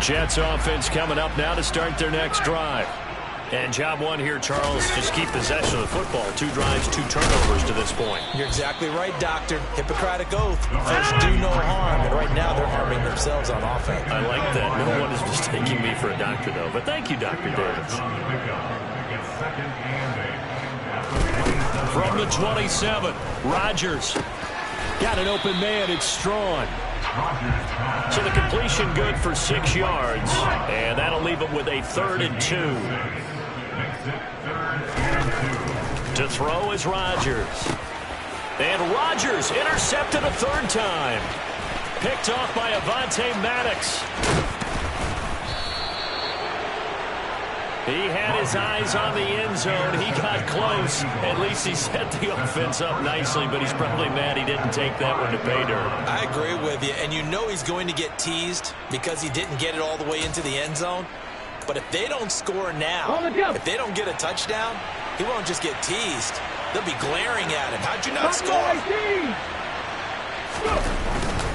Jets offense coming up now to start their next drive. And job one here, Charles, just keep possession of the football. 2 drives, 2 turnovers to this point. You're exactly right, Doctor. Hippocratic oath. First, do no harm. And right now, they're harming themselves on offense. I like that. No one is mistaking me for a doctor, though. But thank you, Dr. Davis. From the 27, Rodgers. Got an open man. It's Strawn. So the completion good for 6 yards. And that'll leave him with a 3rd and 2. To throw is Rodgers. And Rodgers intercepted a 3rd time. Picked off by Avonte Maddox. He had his eyes on the end zone. He got close. At least he set the offense up nicely, but he's probably mad he didn't take that one to pay dirt. I agree with you, and you know he's going to get teased because he didn't get it all the way into the end zone. But if they don't score now, if they don't get a touchdown, he won't just get teased. They'll be glaring at him. How'd you not score?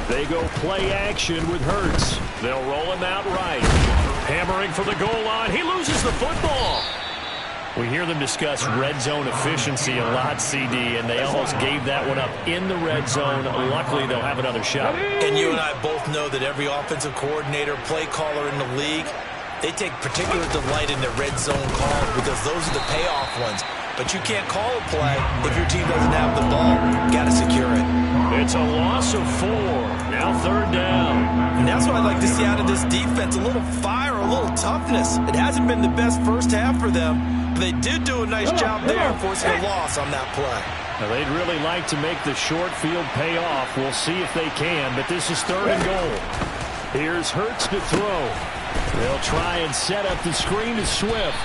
They go play action with Hurts. They'll roll him out right. Hammering for the goal line. He loses the football. We hear them discuss red zone efficiency a lot, CD, and they almost gave that one up in the red zone. Luckily, they'll have another shot. And you and I both know that every offensive coordinator, play caller in the league, they take particular delight in their red zone calls because those are the payoff ones. But you can't call a play if your team doesn't have the ball. Got to secure it. It's a loss of 4. Now 3rd down. And that's what I'd like to see out of this defense. A little fire, a little toughness. It hasn't been the best first half for them, but they did do a nice job there forcing a loss on that play. Now, they'd really like to make the short field pay off. We'll see if they can, but this is 3rd and goal. Here's Hurts to throw. They'll try and set up the screen to Swift.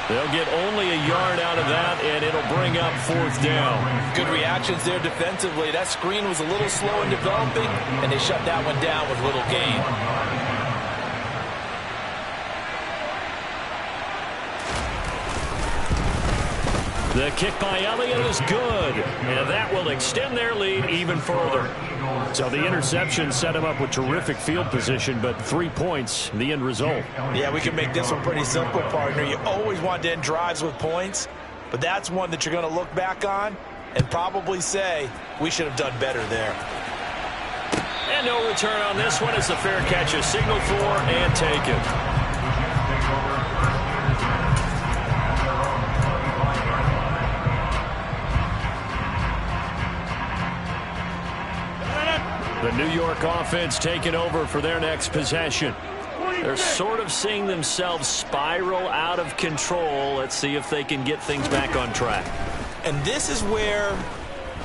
They'll get only a yard out of that, and it'll bring up 4th down. Good reactions there defensively. That screen was a little slow in developing, and they shut that one down with little gain. The kick by Elliott is good, and that will extend their lead even further. So the interception set him up with terrific field position, but 3 points, the end result. Yeah, we can make this one pretty simple, partner. You always want to end drives with points, but that's one that you're going to look back on and probably say, we should have done better there. And no return on this one as the fair catch is signaled for and taken. The New York offense taking over for their next possession. They're sort of seeing themselves spiral out of control. Let's see if they can get things back on track. And this is where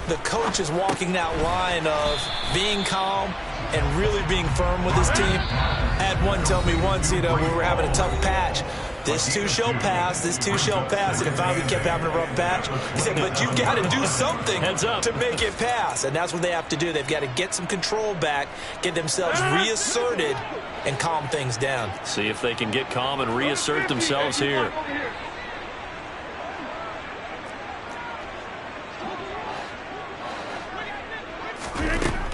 the coach is walking that line of being calm and really being firm with his team. I had one tell me once, we were having a tough patch. This too shall pass, this too shall pass. And finally we kept having a rough patch. He said, but you've got to do something to make it pass. And that's what they have to do. They've got to get some control back, get themselves reasserted, and calm things down. See if they can get calm and reassert themselves here.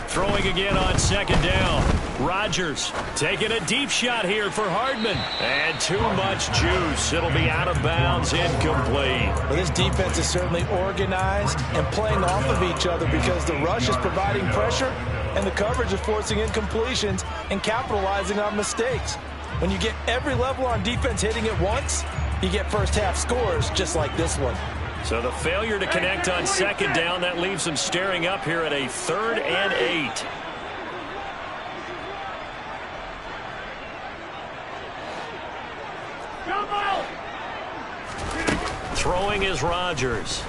Throwing again on 2nd down. Rodgers taking a deep shot here for Hardman. And too much juice. It'll be out of bounds, incomplete. Well, this defense is certainly organized and playing off of each other because the rush is providing pressure and the coverage is forcing incompletions and capitalizing on mistakes. When you get every level on defense hitting at once, you get first half scores just like this one. So the failure to connect on 2nd down, that leaves them staring up here at a 3rd and 8. Throwing is Rodgers.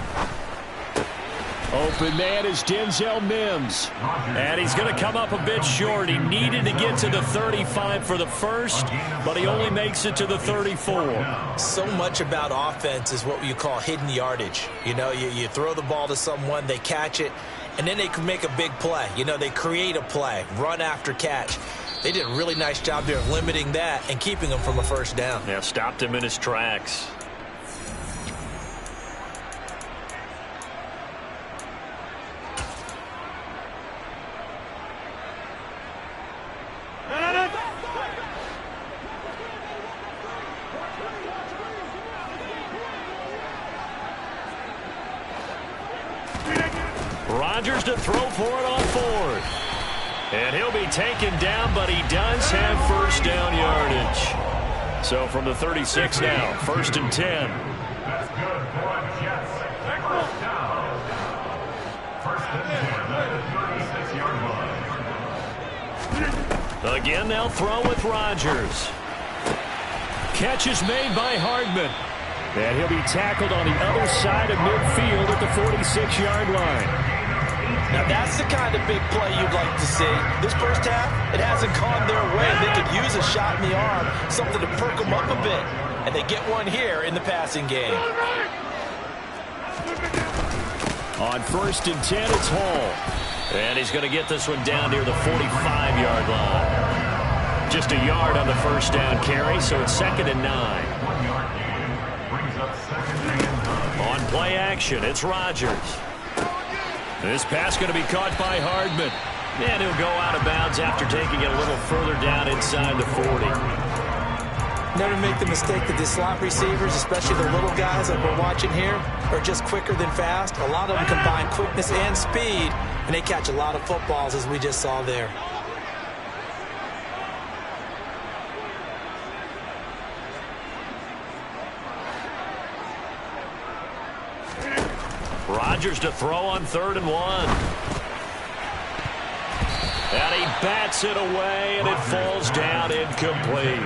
Open man is Denzel Mims. And he's going to come up a bit short. He needed to get to the 35 for the first, but he only makes it to the 34. So much about offense is what you call hidden yardage. You throw the ball to someone, they catch it, and then they can make a big play. They create a play, run after catch. They did a really nice job there of limiting that and keeping him from a first down. Yeah, stopped him in his tracks. Rodgers to throw for it on fourth. And he'll be taken down, but he does have first down yardage. So from the 36 now, 1st and 10. That's good for Jets. First down. First and 10 at the 36-yard line. Again, they'll throw with Rodgers. Catch is made by Hardman. And he'll be tackled on the other side of midfield at the 46-yard line. Now, that's the kind of big play you'd like to see. This first half, it hasn't gone their way. They could use a shot in the arm, something to perk them up a bit. And they get one here in the passing game. On 1st and 10, it's Hall. And he's going to get this one down near the 45-yard line. Just a yard on the first down carry, so it's 2nd and 9. 1 yard gain brings up 2nd and 9. On play action, it's Rodgers. This pass going to be caught by Hardman. And he'll go out of bounds after taking it a little further down inside the 40. Never make the mistake that the slot receivers, especially the little guys like we're watching here, are just quicker than fast. A lot of them combine quickness and speed, and they catch a lot of footballs, as we just saw there. Rodgers to throw on 3rd and 1. And he bats it away, and it falls down incomplete.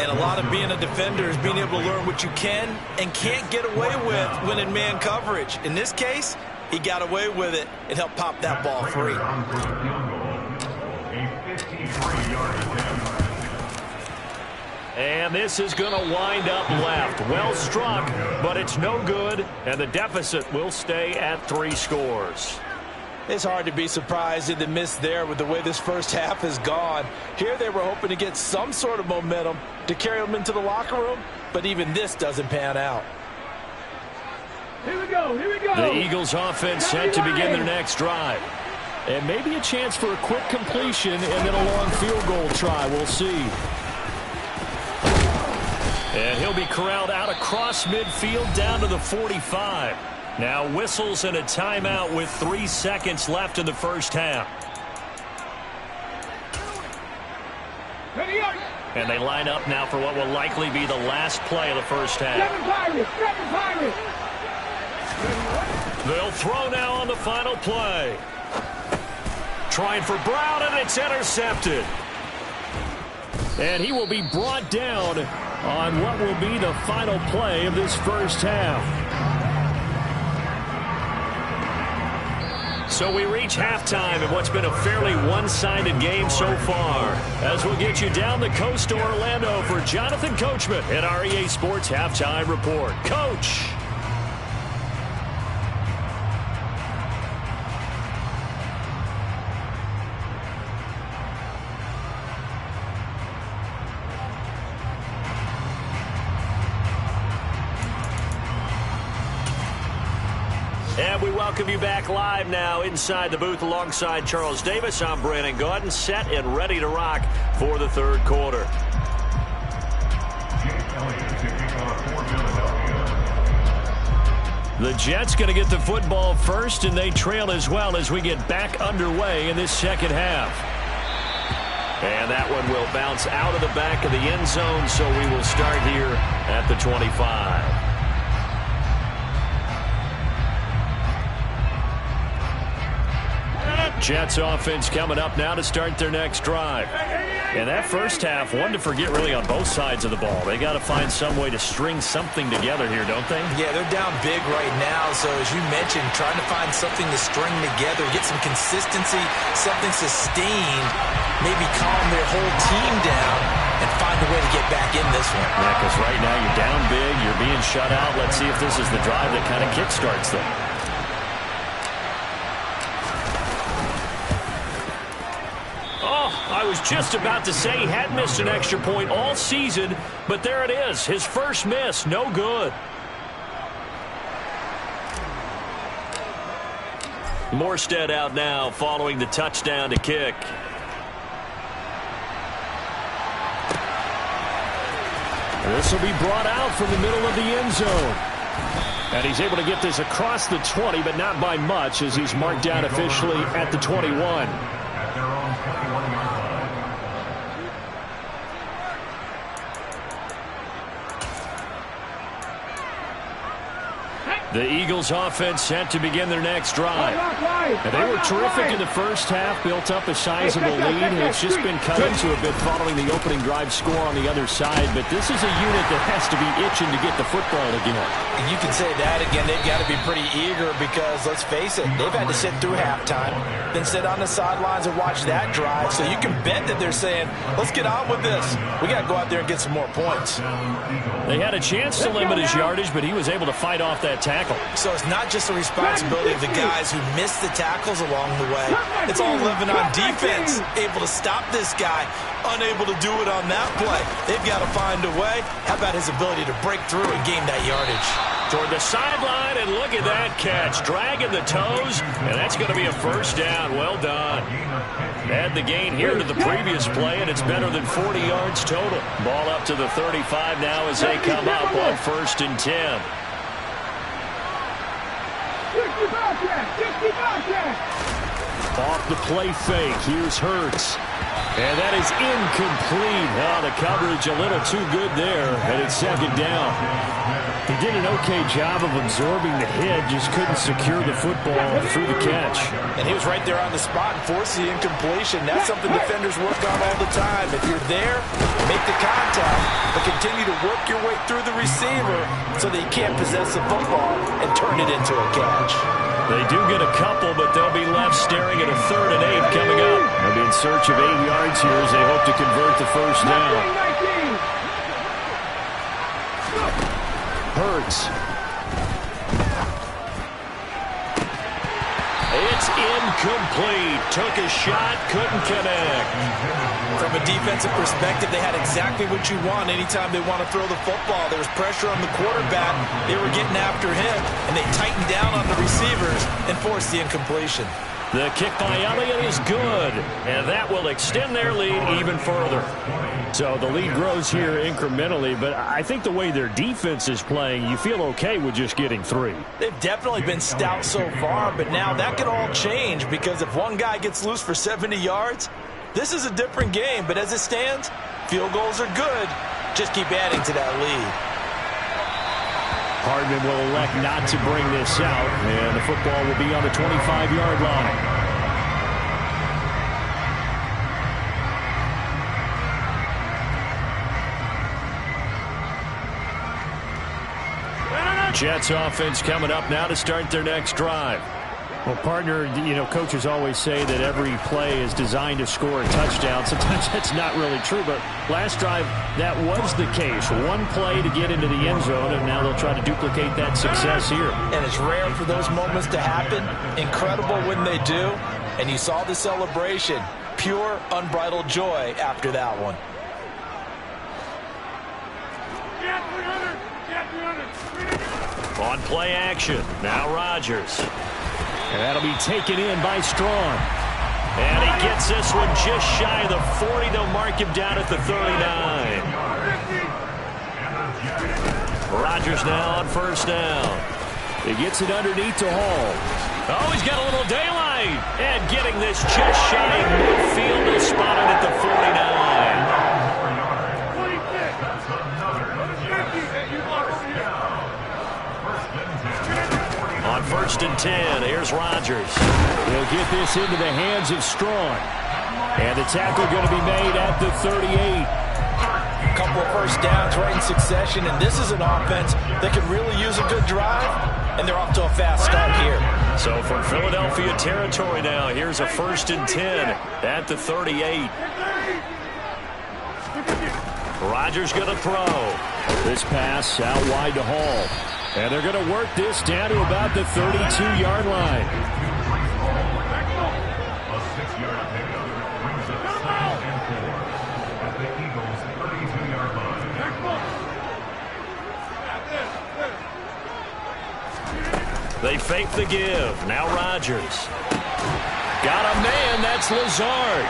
And a lot of being a defender is being able to learn what you can and can't get away with when in man coverage. In this case, he got away with it and helped pop that ball free. And this is going to wind up left. Well struck, but it's no good, and the deficit will stay at 3 scores. It's hard to be surprised at the miss there with the way this first half has gone. Here they were hoping to get some sort of momentum to carry them into the locker room, but even this doesn't pan out. Here we go, here we go. The Eagles offense set to begin their next drive. And maybe a chance for a quick completion and then a long field goal try. We'll see. And he'll be corralled out across midfield down to the 45. Now whistles and a timeout with 3 seconds left in the first half. And they line up now for what will likely be the last play of the first half. They'll throw now on the final play. Trying for Brown, and it's intercepted. And he will be brought down on what will be the final play of this first half. So we reach halftime in what's been a fairly one-sided game so far. As we'll get you down the coast to Orlando for Jonathan Coachman at our EA Sports Halftime Report. Coach! And we welcome you back live now inside the booth alongside Charles Davis. I'm Brandon Gaudin, set and ready to rock for the third quarter. The Jets going to get the football first, and they trail as well as we get back underway in this second half. And that one will bounce out of the back of the end zone, so we will start here at the 25. Jets offense coming up now to start their next drive. And that first half, one to forget really on both sides of the ball. They got to find some way to string something together here, don't they? Yeah, they're down big right now. So as you mentioned, trying to find something to string together, get some consistency, something sustained, maybe calm their whole team down and find a way to get back in this one. Yeah, because right now you're down big, you're being shut out. Let's see if this is the drive that kind of kickstarts them. I was just about to say he had missed an extra point all season, but there it is. His first miss, no good. Morstead out now following the touchdown to kick. This will be brought out from the middle of the end zone. And he's able to get this across the 20, but not by much, as he's marked down officially at the 21. At their own 21-yard line. The Eagles offense set to begin their next drive. And they were terrific in the first half, built up a sizable lead, and it's just been cut into a bit following the opening drive score on the other side. But this is a unit that has to be itching to get the football again. You can say that again. They've got to be pretty eager because, let's face it, they've had to sit through halftime, then sit on the sidelines and watch that drive. So you can bet that they're saying, let's get on with this. We got to go out there and get some more points. They had a chance to limit his yardage, but he was able to fight off that tackle. So it's not just the responsibility of the guys who missed the tackles along the way. It's all living on defense, able to stop this guy, unable to do it on that play. They've got to find a way. How about his ability to break through and gain that yardage? Toward the sideline, and look at that catch. Dragging the toes, and that's going to be a first down. Well done. Add the gain here to the previous play, and it's better than 40 yards total. Ball up to the 35 now as they come up on 1st and 10. Off the play fake. Here's Hurts. And that is incomplete. Oh, the coverage a little too good there, and it's 2nd down. He did an okay job of absorbing the hit, just couldn't secure the football through the catch. And he was right there on the spot and forced the incompletion. That's something defenders work on all the time. If you're there, make the contact, but continue to work your way through the receiver so that you can't possess the football and turn it into a catch. They do get a couple, but they'll be left staring at a 3rd and 8 coming up. They'll be in search of 8 yards here as they hope to convert the first down. Hurts. It's incomplete. Took a shot, couldn't connect. From a defensive perspective, they had exactly what you want anytime they want to throw the football. There was pressure on the quarterback. They were getting after him, and they tightened down on the receivers and forced the incompletion. The kick by Elliott is good, and that will extend their lead even further. So the lead grows here incrementally, but I think the way their defense is playing, you feel okay with just getting 3. They've definitely been stout so far, but now that could all change because if one guy gets loose for 70 yards, this is a different game. But as it stands, field goals are good. Just keep adding to that lead. Hardman will elect not to bring this out, and the football will be on the 25-yard line. Jets offense coming up now to start their next drive. Well, partner, coaches always say that every play is designed to score a touchdown. Sometimes that's not really true, but last drive, that was the case. One play to get into the end zone, and now they'll try to duplicate that success here. And it's rare for those moments to happen. Incredible when they do. And you saw the celebration. Pure, unbridled joy after that one. On play action, now Rodgers. And that'll be taken in by Strong. And he gets this one just shy of the 40. They'll mark him down at the 39. Rodgers now on 1st down. He gets it underneath to Hall. Oh, he's got a little daylight. And getting this just shy of midfield is spotted at the 49. On 1st and 10, here's Rodgers. He'll get this into the hands of Strong. And the tackle going to be made at the 38. A couple of first downs right in succession, and this is an offense that can really use a good drive, and they're off to a fast start here. So from Philadelphia territory now, here's a 1st and 10 at the 38. Rodgers going to throw. This pass out wide to Hall. And they're going to work this down to about the 32-yard line. A 6-yard pickup brings up 2nd and 4 at the Eagles' 32-yard line. They fake the give. Now Rodgers. Got a man. That's Lazard.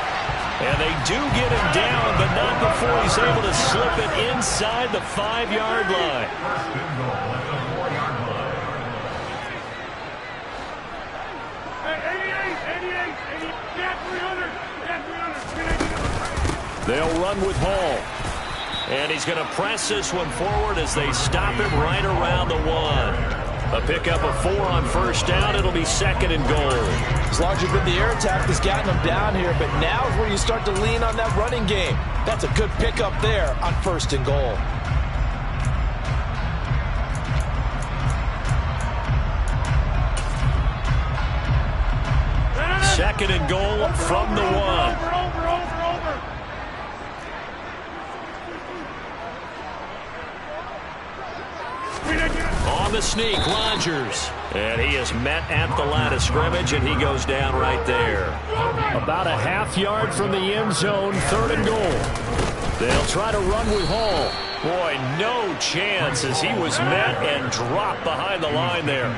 And they do get him down, but not before he's able to slip it inside the 5-yard line. They'll run with Hall. And he's going to press this one forward as they stop him right around the 1. A pickup of 4 on first down. It'll be 2nd and goal. As long as you've been the air attack that's gotten them down here, but now is where you start to lean on that running game. That's a good pickup there on 1st and goal. Second and goal from the 1. On the sneak, Rodgers. And he is met at the line of scrimmage, and he goes down right there. About a half yard from the end zone, 3rd and goal. They'll try to run with Hall. Boy, no chance as he was met and dropped behind the line there.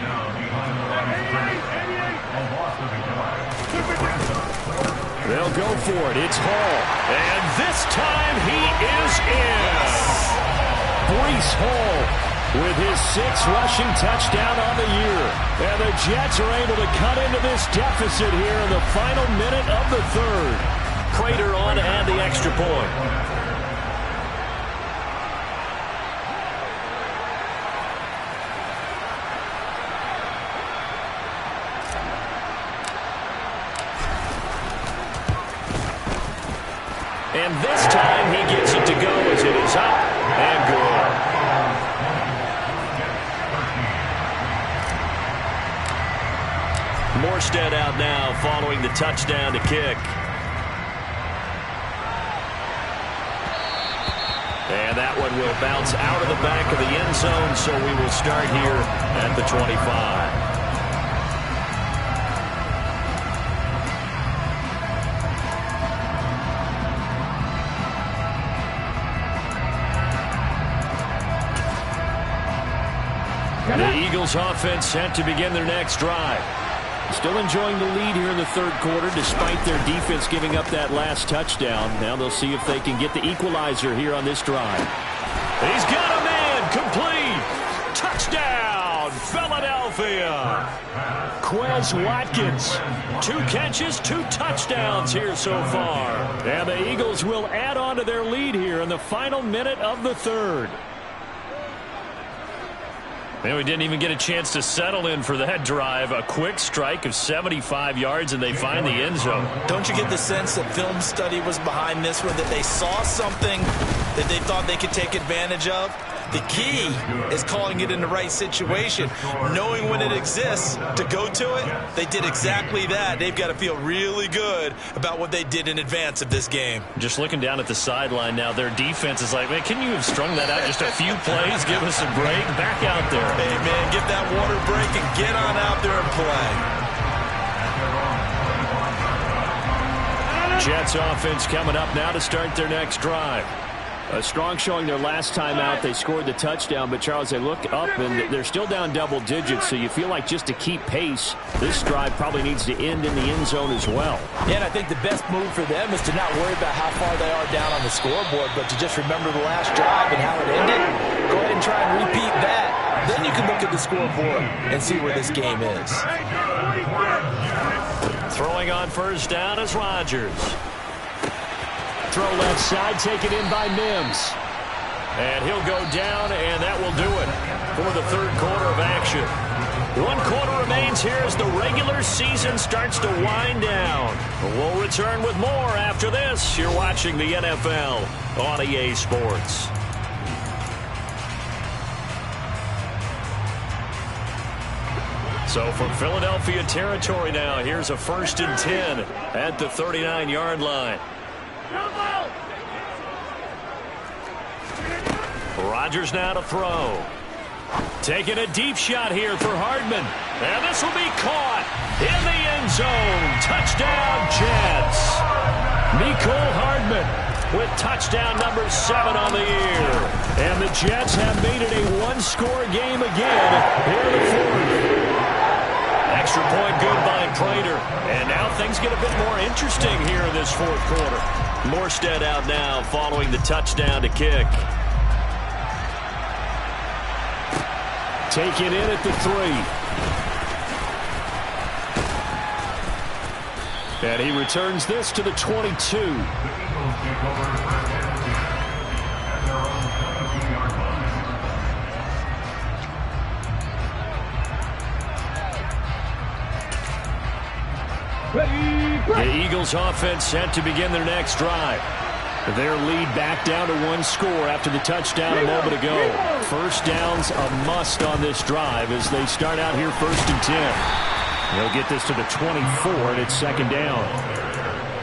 They'll go for it. It's Hall. And this time he is in. Breece Hall with his 6th rushing touchdown on the year. And the Jets are able to cut into this deficit here in the final minute of the 3rd. Prater on to add the extra point. And this time he gets it to go as it is up and good. Morstead out now following the touchdown to kick. And that one will bounce out of the back of the end zone, so we will start here at the 25. The Eagles offense set to begin their next drive. Still enjoying the lead here in the 3rd quarter despite their defense giving up that last touchdown. Now they'll see if they can get the equalizer here on this drive. He's got a man complete. Touchdown, Philadelphia. Quez Watkins. 2 catches, 2 touchdowns here so far. And the Eagles will add on to their lead here in the final minute of the 3rd. Man, we didn't even get a chance to settle in for that drive. A quick strike of 75 yards, and they find the end zone. Don't you get the sense that film study was behind this one, that they saw something that they thought they could take advantage of? The key is calling it in the right situation, knowing when it exists to go to it. They did exactly that. They've got to feel really good about what they did in advance of this game. Just looking down at the sideline now, their defense is like, man, can you have strung that out just a few plays? Give us a break. Back out there. Hey, man, get that water break and get on out there and play. Jets offense coming up now to start their next drive. A strong showing their last time out. They scored the touchdown, but, Charles, they look up, and they're still down double digits, so you feel like just to keep pace, this drive probably needs to end in the end zone as well. Yeah, and I think the best move for them is to not worry about how far they are down on the scoreboard, but to just remember the last drive and how it ended. Go ahead and try and repeat that. Then you can look at the scoreboard and see where this game is. Throwing on first down is Rodgers. Throw left side, taken in by Mims. And he'll go down, and that will do it for the 3rd quarter of action. 1 quarter remains here as the regular season starts to wind down. We'll return with more after this. You're watching the NFL on EA Sports. So from Philadelphia territory now, here's a 1st and 10 at the 39-yard line. Rodgers now to throw. Taking a deep shot here for Hardman. And this will be caught in the end zone. Touchdown, Jets. Mecole Hardman with touchdown number 7 on the year. And the Jets have made it a 1-score game again here in the 4th. Extra point good by Prater. And now things get a bit more interesting here in this 4th quarter. Morstead out now following the touchdown to kick. Taken in at the 3. And he returns this to the 22. The Eagles take over first and 10 at their own 22-yard line. The Eagles offense set to begin their next drive. Their lead back down to one score after the touchdown a moment ago. First down's a must on this drive as they start out here 1st and 10. They'll get this to the 24, and it's 2nd down.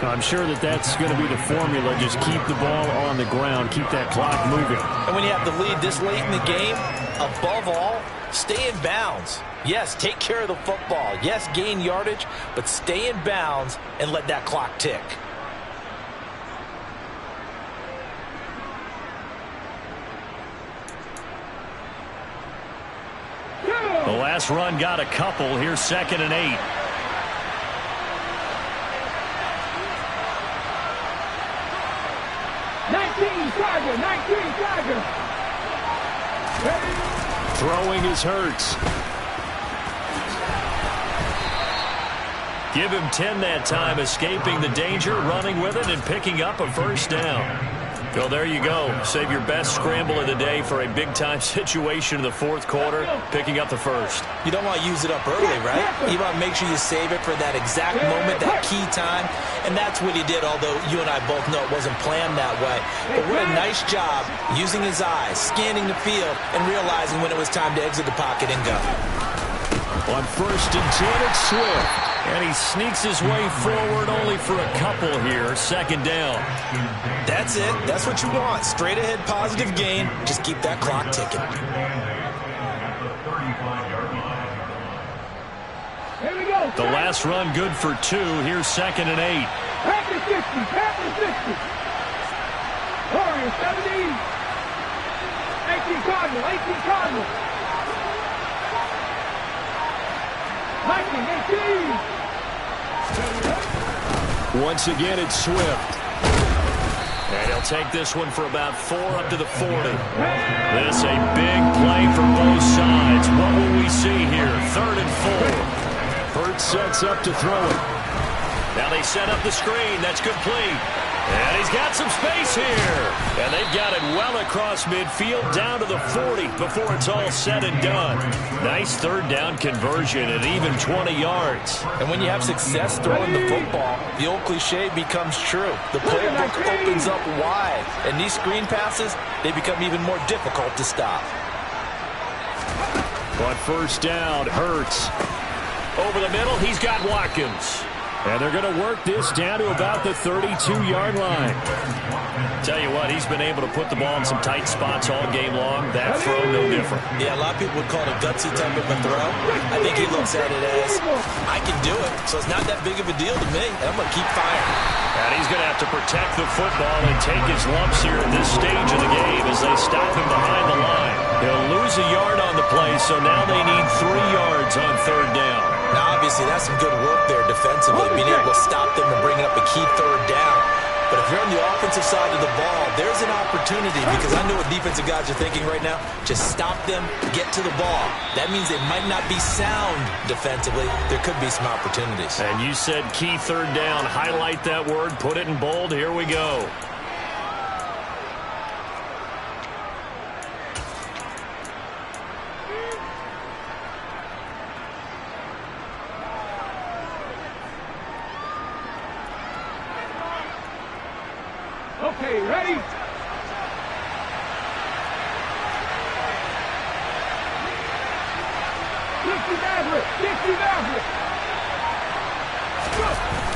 I'm sure that's going to be the formula. Just keep the ball on the ground, keep that clock moving. And when you have the lead this late in the game, above all, stay in bounds. Yes, take care of the football. Yes, gain yardage, but stay in bounds and let that clock tick. The last run got a couple. Here's 2nd and 8. Throwing is Hurts. Give him 10 that time, escaping the danger, running with it, and picking up a first down. Well, there you go. Save your best scramble of the day for a big-time situation in the 4th quarter, picking up the first. You don't want to use it up early, right? You want to make sure you save it for that exact moment, that key time. And that's what he did, although you and I both know it wasn't planned that way. But what a nice job using his eyes, scanning the field, and realizing when it was time to exit the pocket and go. On 1st and 10, it's Swift. And he sneaks his way forward only for a couple here. 2nd down. That's it. That's what you want. Straight ahead positive gain. Just keep that clock ticking. Here we go. The last run good for 2. Here's 2nd and 8. Packers 60. Packers 60. Warriors 70. 18 Cardinal. 18 Cardinal. Lightning 18. Once again, it's Swift. And he'll take this one for about 4 up to the 40. This a big play for both sides. What will we see here? 3rd and 4. Hurts sets up to throw it. Now they set up the screen. That's complete. And he's got some space here. And they've got it well across midfield down to the 40 before it's all said and done. Nice 3rd down conversion at even 20 yards. And when you have success throwing the football, the old cliche becomes true. The playbook opens up wide. And these screen passes, they become even more difficult to stop. On 1st down, Hurts. Over the middle, he's got Watkins. And they're going to work this down to about the 32-yard line. Tell you what, he's been able to put the ball in some tight spots all game long. That throw, no different. Yeah, a lot of people would call it a gutsy type of a throw. I think he looks at it as, I can do it, so it's not that big of a deal to me. I'm going to keep firing. And he's going to have to protect the football and take his lumps here at this stage of the game as they stop him behind the line. He'll lose a yard on the play, so now they need 3 yards on 3rd down. Now, obviously, that's some good work there defensively, being able to stop them and bringing up a key 3rd down. But if you're on the offensive side of the ball, there's an opportunity, because I know what defensive guys are thinking right now. Just stop them, get to the ball. That means they might not be sound defensively. There could be some opportunities. And you said key 3rd down. Highlight that word, put it in bold. Here we go. Okay, ready?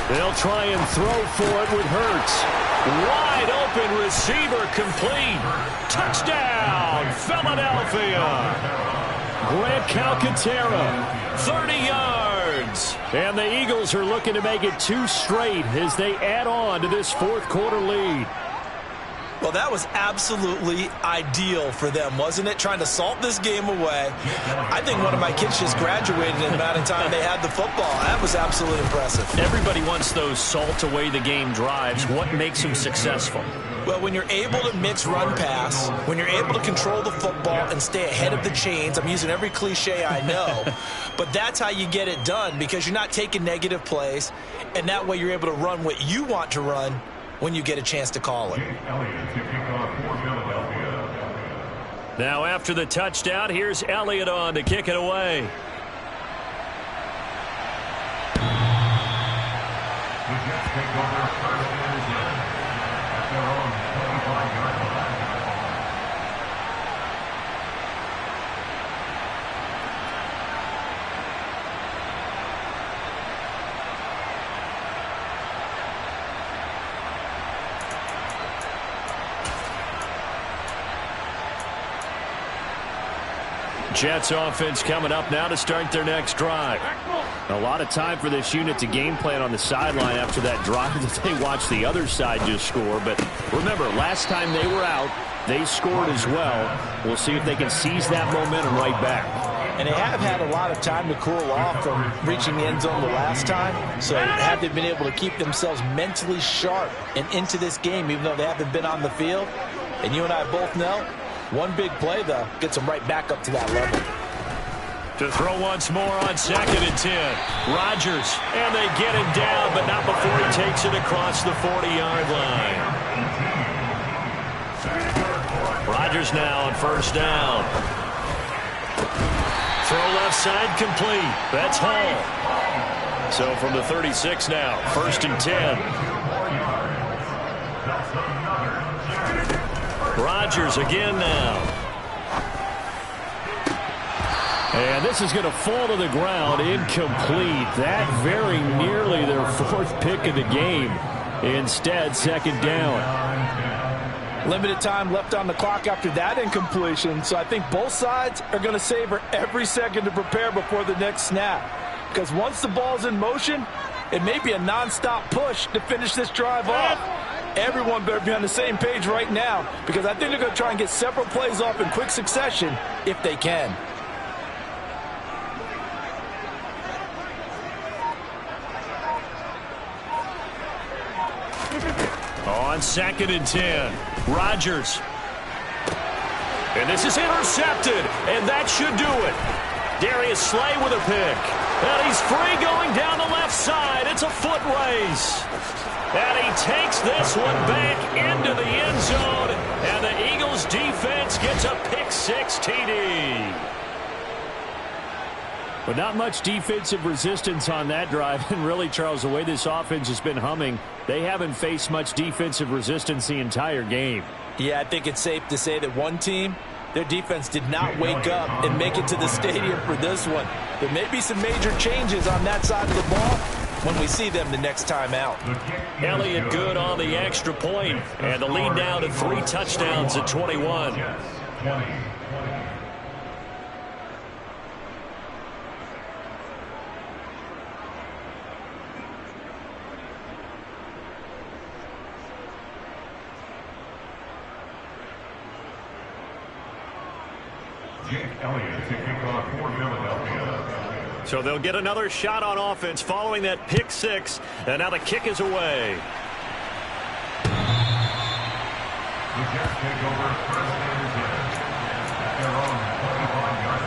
They'll try and throw for it with Hurts. Wide open receiver complete. Touchdown, Philadelphia. Grant Calcaterra, 30 yards. And the Eagles are looking to make it 2 straight as they add on to this 4th quarter lead. Well, that was absolutely ideal for them, wasn't it? Trying to salt this game away. I think one of my kids just graduated in the amount of time they had the football. That was absolutely impressive. Everybody wants those salt away the game drives. What makes them successful? Well, when you're able to mix run pass, when you're able to control the football and stay ahead of the chains, I'm using every cliche I know, but that's how you get it done because you're not taking negative plays, and that way you're able to run what you want to run when you get a chance to call it. Now after the touchdown, here's Elliott on to kick it away. The Jets take over first and 10 at their own 25-yard line. Jets offense coming up now to start their next drive. A lot of time for this unit to game plan on the sideline after that drive that they watched the other side just score. But remember, last time they were out, they scored as well. We'll see if they can seize that momentum right back. And they have had a lot of time to cool off from reaching the end zone the last time. So have they been able to keep themselves mentally sharp and into this game, even though they haven't been on the field? And you and I both know, one big play, though, gets them right back up to that level. To throw once more on 2nd and 10. Rodgers, and they get him down, but not before he takes it across the 40-yard line. Rodgers now on first down. Throw left side complete. That's Hall. So from the 36 now, 1st and 10. Rodgers again now. And this is going to fall to the ground, incomplete. That very nearly their 4th pick of the game. Instead, 2nd down. Limited time left on the clock after that incompletion. So I think both sides are going to savor every second to prepare before the next snap. Because once the ball's in motion, it may be a nonstop push to finish this drive off. Everyone better be on the same page right now because I think they're going to try and get several plays off in quick succession if they can. On 2nd and 10, Rodgers. And this is intercepted, and that should do it. Darius Slay with a pick. And he's free going down the left side. It's a foot race. And he takes this one back into the end zone. And the Eagles defense gets a pick-6 TD. But not much defensive resistance on that drive. And really, Charles, the way this offense has been humming, they haven't faced much defensive resistance the entire game. Yeah, I think it's safe to say that one team, their defense did not wake up and make it to the stadium for this one. There may be some major changes on that side of the ball when we see them the next time out. Elliott good on the extra point, and the lead now to 3 touchdowns at 21. So they'll get another shot on offense following that pick-6, and now the kick is away. The Jets take over first and 10 at their own 25-yard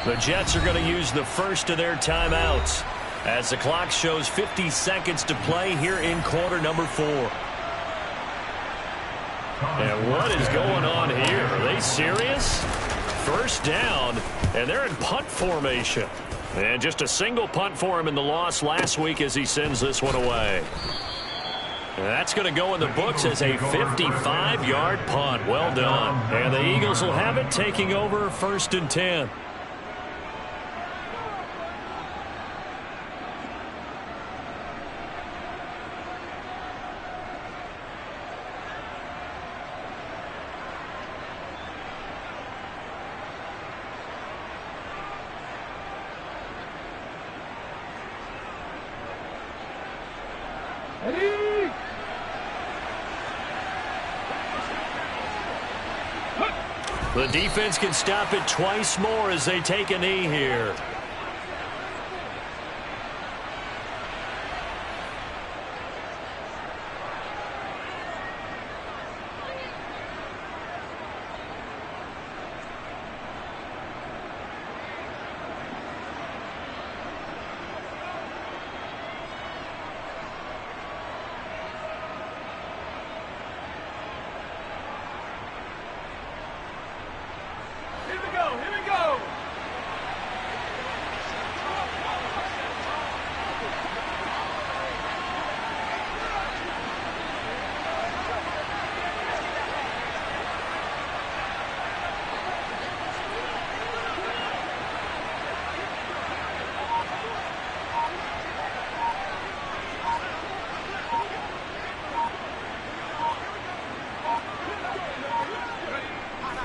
line. The Jets are going to use the first of their timeouts as the clock shows 50 seconds to play here in quarter number 4. And what is going on here? Are they serious? First down, and they're in punt formation. And just a single punt for him in the loss last week as he sends this one away. And that's going to go in the books as a 55-yard punt. Well done. And the Eagles will have it, taking over 1st and 10. The defense can stop it twice more as they take a knee here.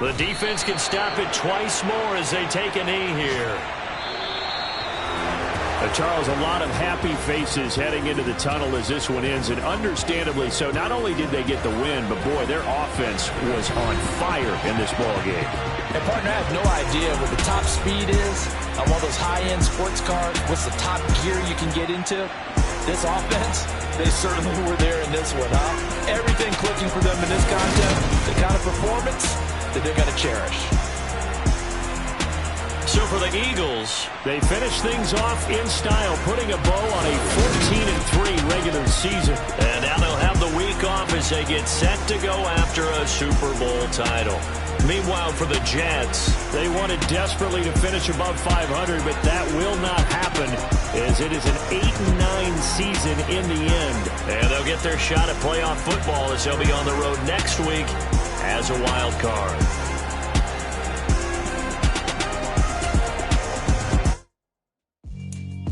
The defense can stop it twice more as they take a knee here. Charles, a lot of happy faces heading into the tunnel as this one ends, and understandably so. Not only did they get the win, but, boy, their offense was on fire in this ballgame. And, partner, I have no idea what the top speed is on one of those high-end sports cars. What's the top gear you can get into? This offense, they certainly were there in this one, huh? Everything clicking for them in this contest, the kind of performance that they're going to cherish. So for the Eagles, they finish things off in style, putting a bow on a 14-3 regular season. And now they'll have the week off as they get set to go after a Super Bowl title. Meanwhile, for the Jets, they wanted desperately to finish above 500, but that will not happen as it is an 8-9 season in the end. And they'll get their shot at playoff football as they'll be on the road next week as a wild card.